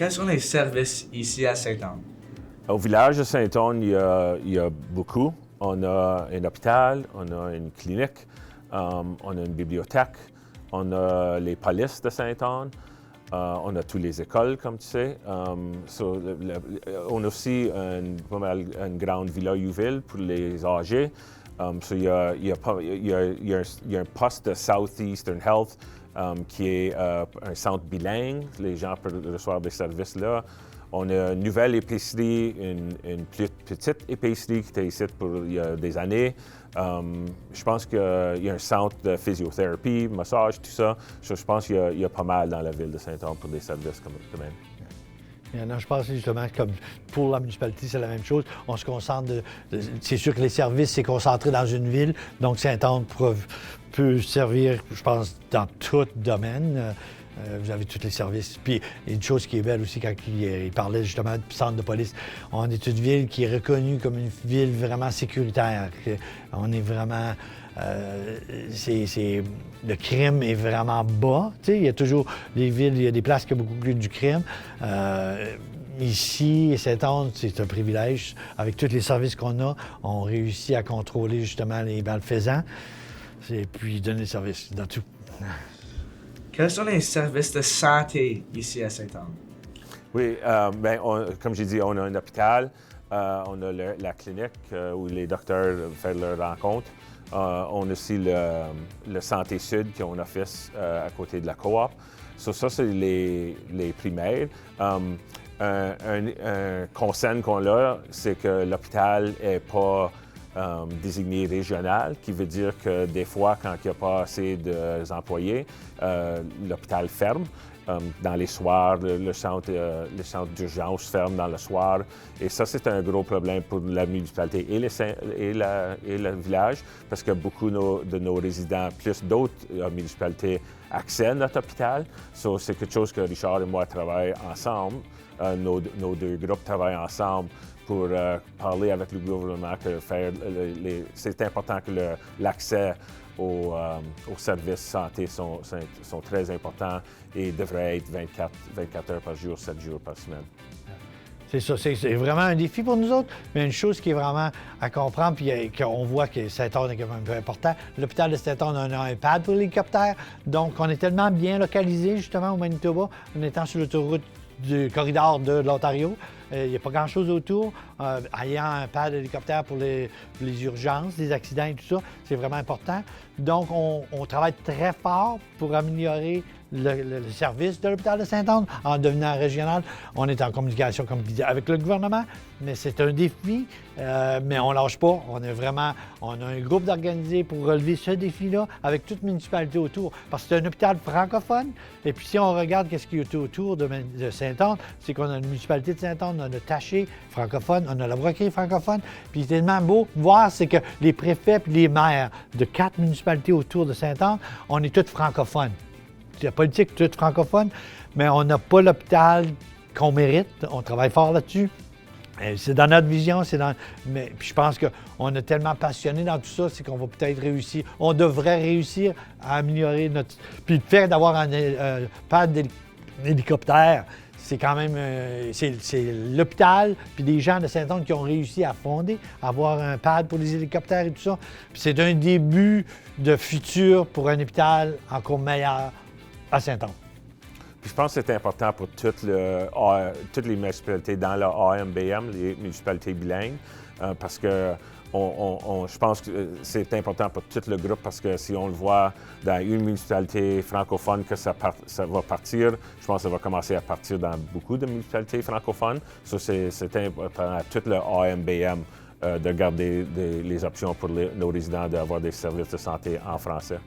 Quels sont les services ici à Sainte-Anne? Au village de Sainte-Anne, il y a beaucoup. On a un hôpital, on a une clinique, on a une bibliothèque, on a les polices de Sainte-Anne, on a toutes les écoles, comme tu sais. On a aussi une grande villa Youville pour les âgés. Il y a un poste de Southeastern Health qui est un centre bilingue. Les gens peuvent recevoir des services là. On a une nouvelle épicerie, une plus petite épicerie qui était ici il y a des années. Je pense qu'il y a un centre de physiothérapie, massage, tout ça. Je pense qu'il y a pas mal dans la ville de Sainte-Anne pour des services comme de même. Non, je pense justement que comme pour la municipalité, c'est la même chose. On se concentre c'est sûr que les services, c'est concentré dans une ville, donc Sainte-Anne peut servir, je pense, dans tout domaine. Vous avez tous les services. Puis, il y a une chose qui est belle aussi, quand il parlait justement du centre de police. On est une ville qui est reconnue comme une ville vraiment sécuritaire. On est vraiment... le crime est vraiment bas. Tu sais, il y a toujours des villes, il y a des places qui ont beaucoup plus du crime. Ici, Sainte-Anne, c'est un privilège. Avec tous les services qu'on a, on réussit à contrôler justement les malfaisants et puis donner le service dans tout. Quels sont les services de santé ici à Sainte-Anne? Oui, comme j'ai dit, on a un hôpital, on a la clinique où les docteurs font leurs rencontres. On a aussi le Santé Sud qui a un office à côté de la coop. Ça, c'est les primaires. Un concern qu'on a, c'est que l'hôpital n'est pas désigné régional, qui veut dire que des fois, quand il n'y a pas assez d'employés, l'hôpital ferme. Dans les soirs, le centre d'urgence ferme dans le soir. Et ça, c'est un gros problème pour la municipalité et le village, parce que beaucoup de nos résidents, plus d'autres municipalités, accèdent à notre hôpital. C'est quelque chose que Richard et moi travaillons ensemble. Nos deux groupes travaillent ensemble pour parler avec le gouvernement que c'est important que l'accès aux services santé sont très importants et devraient être 24 heures par jour, 7 jours par semaine. C'est ça, c'est vraiment un défi pour nous autres, mais une chose qui est vraiment à comprendre, puis qu'on voit que Sainte-Anne est quand même important. L'hôpital de Sainte-Anne a un pad pour l'hélicoptère, donc on est tellement bien localisé justement au Manitoba, en étant sur l'autoroute du corridor de l'Ontario. Il n'y a pas grand-chose autour. Ayant un pad d'hélicoptère pour les urgences, les accidents et tout ça, c'est vraiment important. Donc, on travaille très fort pour améliorer le service de l'hôpital de Sainte-Anne en devenant régional. On est en communication, comme je disais, avec le gouvernement, mais c'est un défi, mais on ne lâche pas. On a un groupe d'organisés pour relever ce défi-là avec toute municipalité autour, parce que c'est un hôpital francophone. Et puis, si on regarde ce qui est autour de Sainte-Anne, c'est qu'on a une municipalité de Sainte-Anne, on a Taché francophone, on a la Brocquerie francophone. Puis, c'est tellement beau de voir, c'est que les préfets et les maires de 4 municipalités autour de Sainte-Anne, on est tous francophones. La politique est toute francophone, mais on n'a pas l'hôpital qu'on mérite. On travaille fort là-dessus. C'est dans notre vision, mais puis je pense qu'on est tellement passionné dans tout ça, c'est qu'on va peut-être réussir. On devrait réussir à améliorer notre... Puis le fait d'avoir un pad d'hélicoptère, c'est quand même... c'est l'hôpital, puis des gens de Sainte-Anne qui ont réussi à fonder, à avoir un pad pour les hélicoptères et tout ça. Puis c'est un début de futur pour un hôpital encore meilleur à Sainte-Anne. Puis je pense que c'est important pour toutes les municipalités dans le AMBM, les municipalités bilingues, parce que je pense que c'est important pour tout le groupe, parce que si on le voit dans une municipalité francophone que ça va partir, je pense que ça va commencer à partir dans beaucoup de municipalités francophones. Ça, c'est important à tout le AMBM de garder les options pour nos résidents d'avoir des services de santé en français.